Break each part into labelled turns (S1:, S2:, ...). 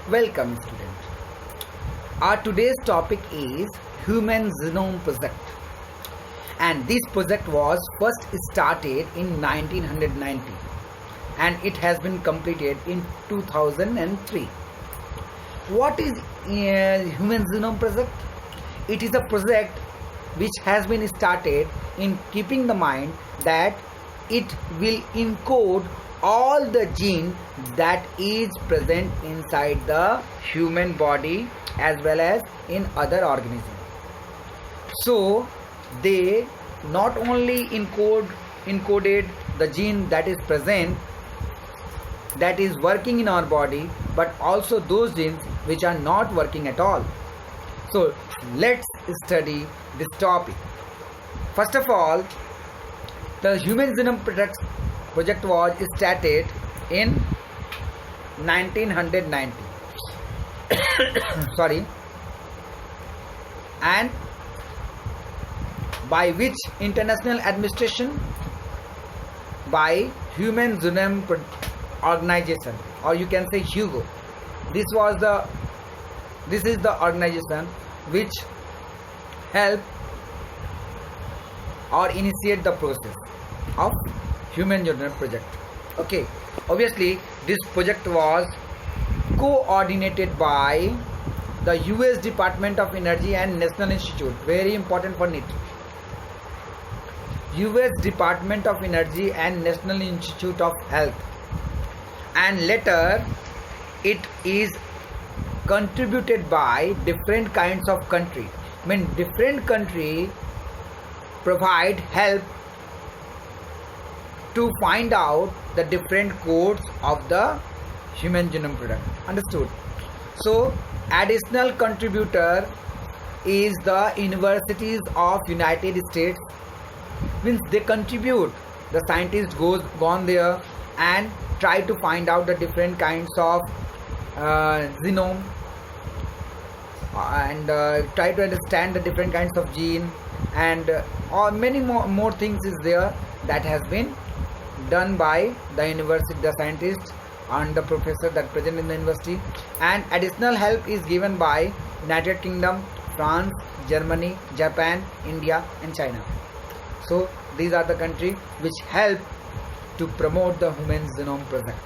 S1: Welcome, student. Our today's topic is Human Genome Project, and this project was first started in 1990 and it has been completed in 2003. What is Human Genome Project? It is a project which has been started in keeping the mind that it will encode all the gene that is present inside the human body as well as in other organisms. So they not only encoded the gene that is present, that is working in our body, but also those genes which are not working at all. So let's study this topic. First of all, the Human Genome Project was started in 1990 sorry, and by which international administration? By Human Genome Organization, or you can say HUGO. This is the organization which help or initiate the process of Human Genome Project. Okay, obviously this project was coordinated by the US Department of Energy and National Institute. Very important for NEET. US Department of Energy and National Institute of Health, and later it is contributed by different kinds of country. I mean, different country provide help to find out the different codes of the Human Genome Project. Understood? So additional contributor is the universities of United States. Means they contribute. The scientists gone there and try to find out the different kinds of genome and try to understand the different kinds of gene, and or many more things is there that has been done by the university, the scientists and the professor that present in the university. And additional help is given by United Kingdom, France, Germany, Japan, India and China. So these are the countries which help to promote the Human Genome Project.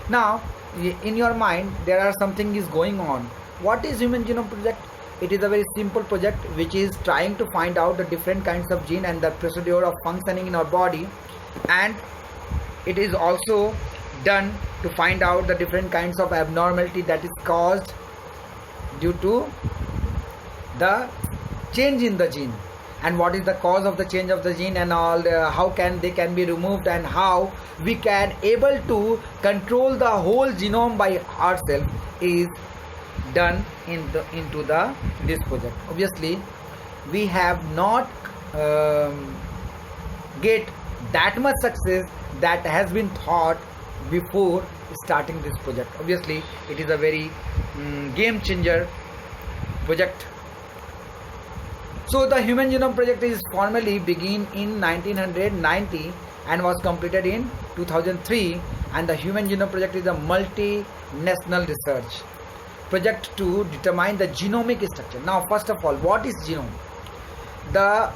S1: Now in your mind there are something is going on. What is Human Genome Project? It is a very simple project which is trying to find out the different kinds of gene and the procedure of functioning in our body, and it is also done to find out the different kinds of abnormality that is caused due to the change in the gene, and what is the cause of the change of the gene, and all how they can be removed, and how we can able to control the whole genome by ourselves is done into this project. Obviously we have not get that much success that has been thought before starting this project. Obviously it is a very game changer project. So the Human Genome Project is formally began in 1990 and was completed in 2003, and the Human Genome Project is a multinational research project to determine the genomic structure. Now first of all, what is genome? There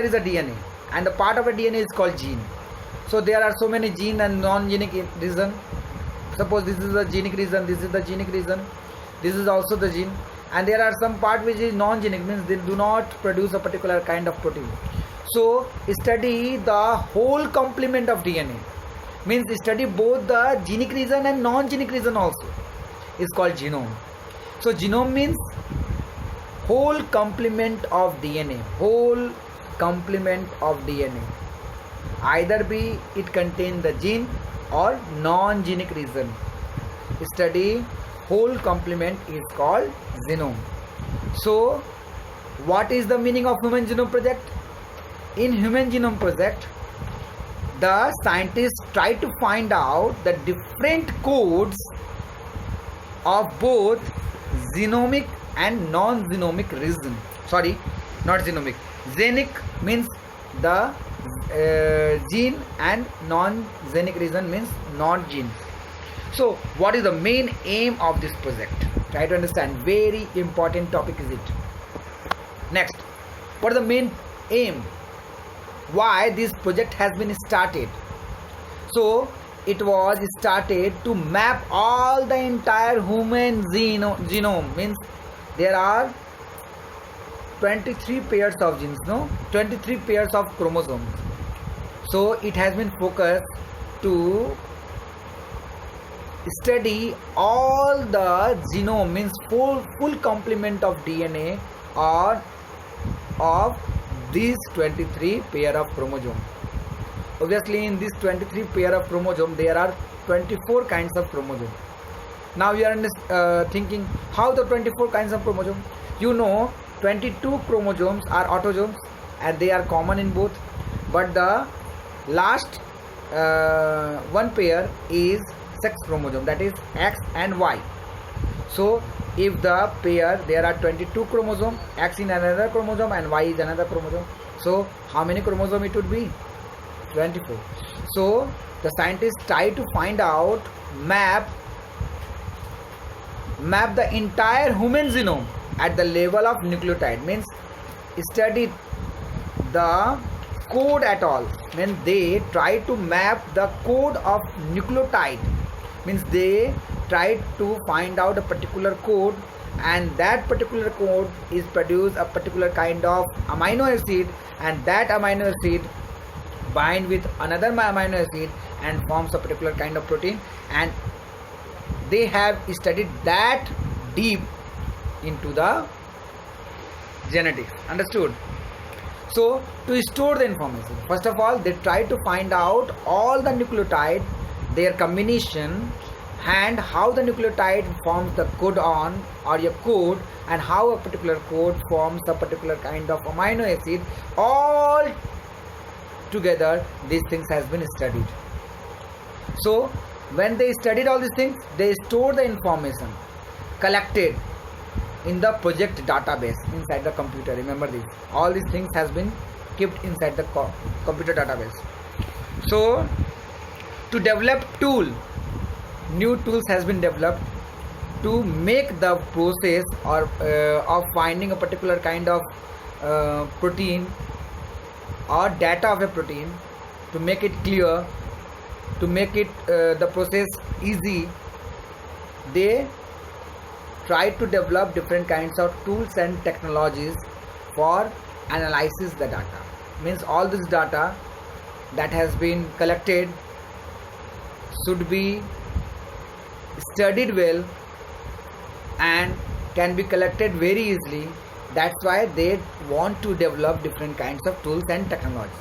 S1: is a DNA, and the part of a DNA is called gene. So there are so many gene and non-genic region. Suppose this is the genic region, this is the genic region, this is also the gene, and there are some part which is non-genic, means they do not produce a particular kind of protein. So study the whole complement of DNA, means study both the genic region and non-genic region also, is called genome. So genome means whole complement of DNA, whole complement of DNA, either be it contain the gene or non-genic region. Study whole complement is called genome. So what is the meaning of Human Genome Project? In Human Genome Project, the scientists try to find out the different codes of both genomic and non-genomic region. Sorry, not genomic. Genic means the gene, and non-genic region means non-genes. So what is the main aim of this project? Try to understand. Very important topic is it. Next, what is the main aim? Why this project has been started? So it was started to map all the entire human genome. Means there are 23 pairs of genes, 23 pairs of chromosomes. So it has been focused to study all the genome, means full complement of DNA or of these 23 pair of chromosome. Obviously in this 23 pair of chromosome there are 24 kinds of chromosome. Now you are thinking how the 24 kinds of chromosome? 22 chromosomes are autosomes and they are common in both, but the last one pair is sex chromosome, that is X and Y. So if the pair there are 22 chromosome, X in another chromosome and Y is another chromosome, so how many chromosome it would be? 24. So the scientists try to find out, map the entire human genome at the level of nucleotide, means study the code at all. When they try to map the code of nucleotide, means they try to find out a particular code, and that particular code is produce a particular kind of amino acid, and that amino acid bind with another amino acid and forms a particular kind of protein, and they have studied that deep into the genetics. Understood? So to store the information, first of all they try to find out all the nucleotide, their combination, and how the nucleotide forms the codon or a code, and how a particular code forms a particular kind of amino acid. All together these things has been studied. So when they studied all these things, they store the information collected in the project database inside the computer. Remember this, all these things has been kept inside the computer database. So to develop new tools has been developed to make the process or of finding a particular kind of protein or data of a protein, to make it clear, to make it the process easy. They try to develop different kinds of tools and technologies for analysis the data. Means all this data that has been collected should be studied well and can be collected very easily. That's why they want to develop different kinds of tools and technologies.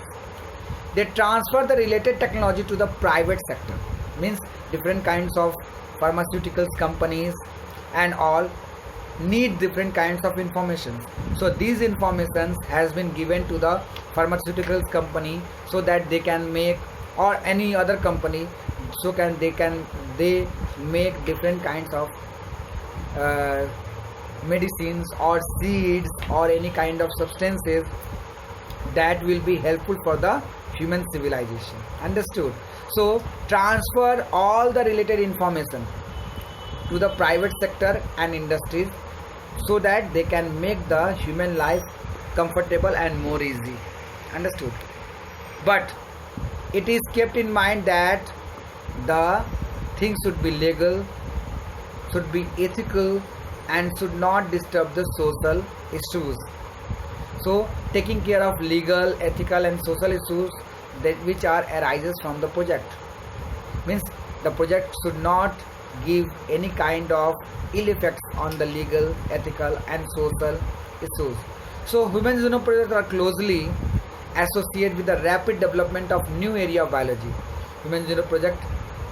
S1: They transfer the related technology to the private sector. Means different kinds of pharmaceuticals companies and all need different kinds of information. So these informations has been given to the pharmaceuticals company so that they can make, or any other company, so they make different kinds of medicines or seeds or any kind of substances that will be helpful for the human civilization. Understood? So transfer all the related information to the private sector and industries so that they can make the human life comfortable and more easy. Understood? But it is kept in mind that the things should be legal, should be ethical, and should not disturb the social issues. So taking care of legal, ethical and social issues that which are arises from the project. Means the project should not give any kind of ill effects on the legal, ethical and social issues. So Human Genome Project are closely associated with the rapid development of new area of biology. Human Genome Project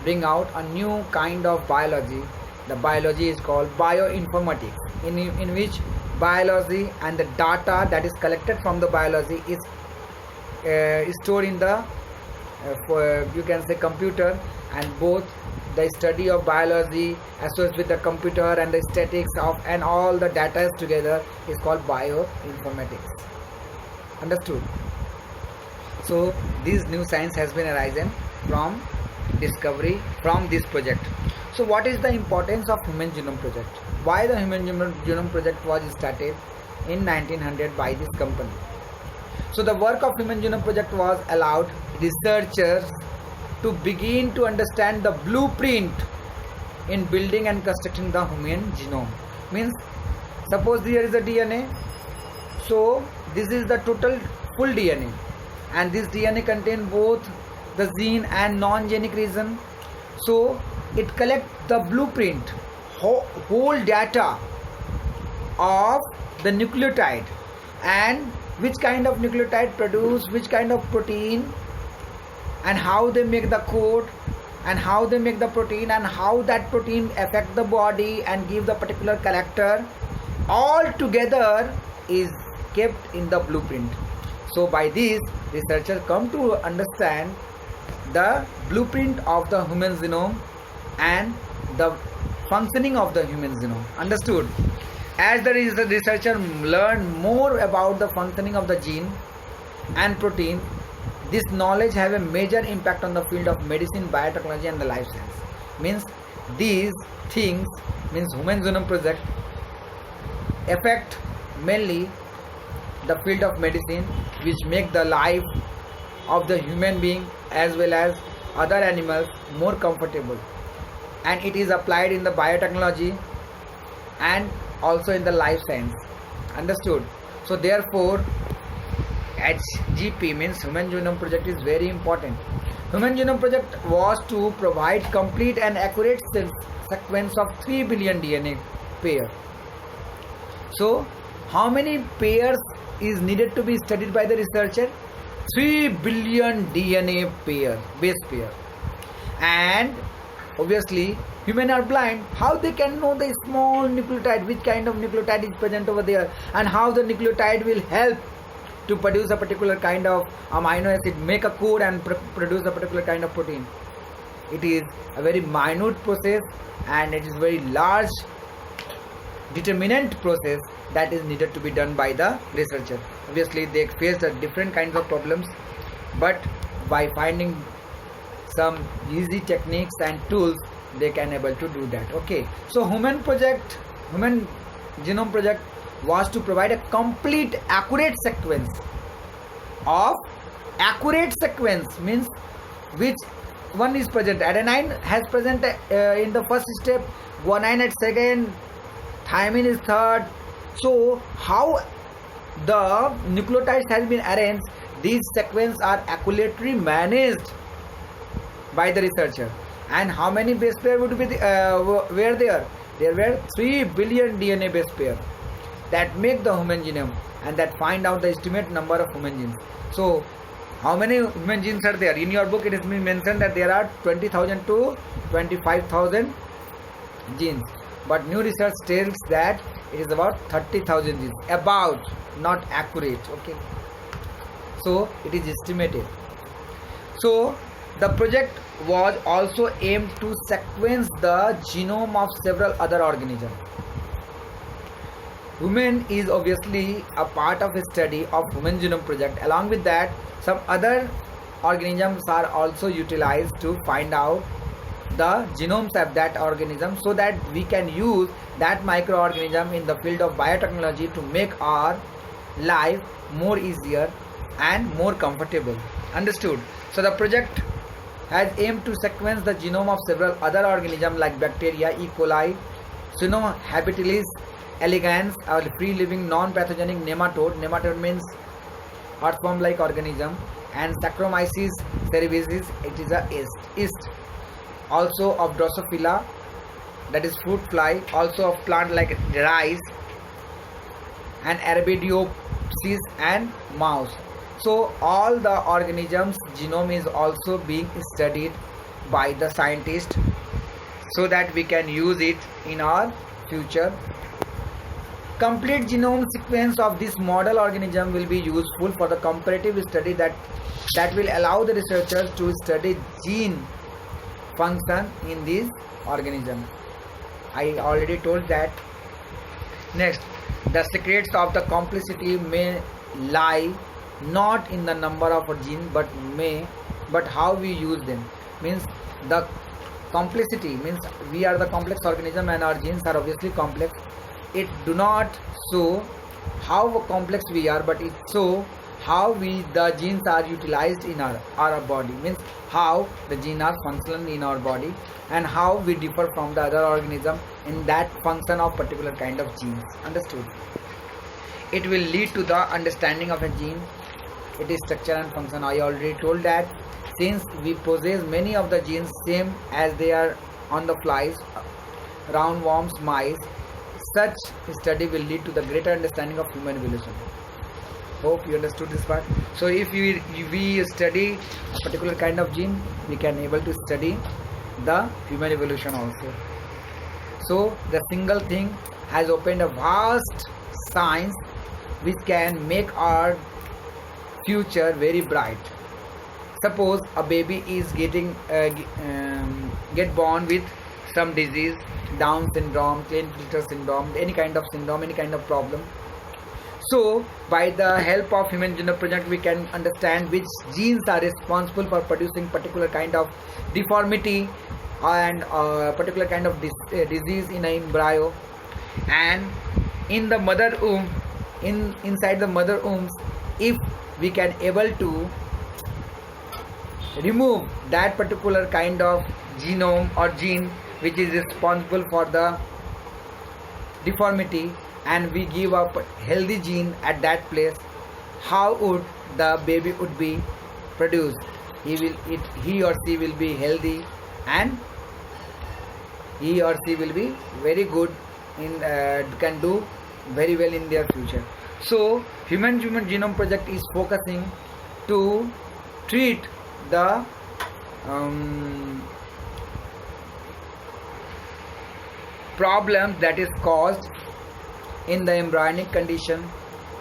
S1: bring out a new kind of biology. The biology is called bioinformatics, in which biology and the data that is collected from the biology is stored in the you can say computer, and both the study of biology associated with the computer and the statistics of and all the data together is called bioinformatics. Understood? So this new science has been arisen from discovery from this project. So what is the importance of Human Genome Project? Why the Human Genome Project was started in 1900 by this company? So the work of Human Genome Project was allowed researchers to begin to understand the blueprint in building and constructing the human genome. Means, suppose there is a DNA, so this is the total full DNA, and this DNA contains both the gene and non-genic region. So it collects the blueprint, whole data of the nucleotide, and which kind of nucleotide produce which kind of protein, and how they make the code, and how they make the protein, and how that protein affect the body and give the particular character, all together is kept in the blueprint. So by this, researchers come to understand the blueprint of the human genome and the functioning of the human genome. Understood? As the researcher learn more about the functioning of the gene and protein, this knowledge have a major impact on the field of medicine, biotechnology and the life science. Means these things, means Human Genome Project affect mainly the field of medicine, which make the life of the human being as well as other animals more comfortable, and it is applied in the biotechnology and also in the life science. Understood? So therefore HGP means Human Genome Project is very important. Human Genome Project was to provide complete and accurate sequence of 3 billion DNA pair. So how many pairs is needed to be studied by the researcher? 3 billion DNA pair, base pair. And obviously human are blind. How they can know the small nucleotide, which kind of nucleotide is present over there, and how the nucleotide will help to produce a particular kind of amino acid, make a code and produce a particular kind of protein. It is a very minute process, and it is very large determinant process that is needed to be done by the researcher. Obviously they face different kinds of problems, but by finding some easy techniques and tools, they can able to do that. Okay, so Human Genome Project was to provide a complete accurate sequence means which one is present. Adenine has present in the first step, guanine at second, thymine is third. So how the nucleotides has been arranged, these sequences are accurately managed by the researcher. And how many base pair would be were there? There were 3 billion DNA base pair that make the human genome, and that find out the estimate number of human genes. So how many human genes are there? In your book it has been mentioned that there are 20,000 to 25,000 genes, but new research tells that it is about 30,000 genes. About, not accurate. Okay, so it is estimated. So the project was also aimed to sequence the genome of several other organisms. Human is obviously a part of a study of Human Genome Project. Along with that, some other organisms are also utilized to find out the genomes of that organism, so that we can use that microorganism in the field of biotechnology to make our life more easier and more comfortable. Understood? So the project has aimed to sequence the genome of several other organisms like bacteria, E. coli, Cyanohabitalis elegans, a free-living non-pathogenic nematode. Nematode means earthworm-like organism, and Saccharomyces cerevisiae, it is a yeast. Also of Drosophila, that is fruit fly. Also of plant like rice, and Arabidopsis and mouse. So all the organisms genome is also being studied by the scientist, so that we can use it in our future. Complete genome sequence of this model organism will be useful for the comparative study that will allow the researchers to study gene function in these organisms. I already told that. Next, the secrets of the complexity may lie not in the number of a gene, but how we use them. Means the complexity, means we are the complex organism and our genes are obviously complex. It do not show how complex we are, but it show how the genes are utilized in our body. Means how the genes are functional in our body and how we differ from the other organism in that function of particular kind of genes. Understood? It will lead to the understanding of a gene, its structure and function. I already told that since we possess many of the genes same as they are on the flies, roundworms, mice, such study will lead to the greater understanding of human evolution. Hope you understood this part. So if we study a particular kind of gene, we can able to study the human evolution also. So the single thing has opened a vast science which can make our future very bright. Suppose a baby is get born with some disease, Down syndrome, Klinefelter syndrome, any kind of syndrome, any kind of problem. So by the help of Human Genome Project, we can understand which genes are responsible for producing particular kind of deformity and particular kind of disease in an embryo. And in the mother womb, inside the mother wombs, if we can able to remove that particular kind of genome or gene which is responsible for the deformity, and we give up healthy gene at that place, how would the baby would be produced? He or she will be healthy and he or she will be very good in can do very well in their future. So Human Genome Project is focusing to treat the problem that is caused in the embryonic condition.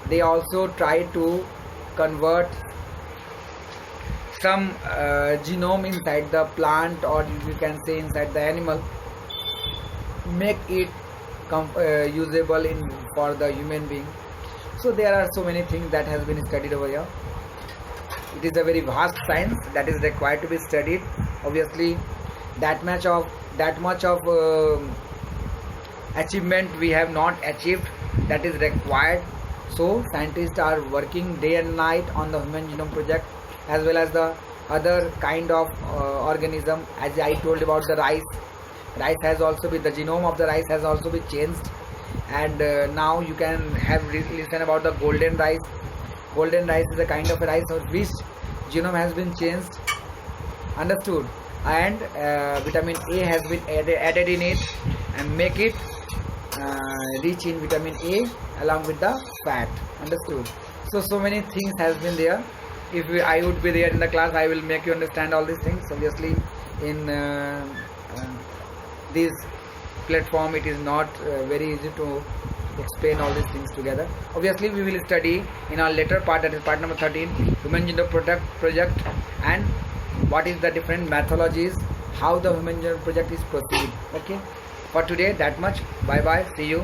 S1: They also try to convert some genome inside the plant, or you can say inside the animal, make it usable for the human being. So there are so many things that has been studied over here. It is a very vast science that is required to be studied. Obviously that much of achievement we have not achieved, that is required. So scientists are working day and night on the Human Genome Project, as well as the other kind of organism. As I told about the rice has also been, the genome of the rice has also been changed, and now you can have listen about the golden rice. Golden rice is a kind of a rice of which genome has been changed. Understood? And vitamin A has been added in it and make it rich in vitamin A along with the fat. Understood? So many things has been there. If I would be there in the class, I will make you understand all these things. Obviously in this platform it is not very easy to explain all these things together. Obviously we will study in our later part, that is part number 13, Human Genome Project, and what is the different methodologies, how the Human Genome Project is proceed. Okay, for today that much. Bye bye, see you.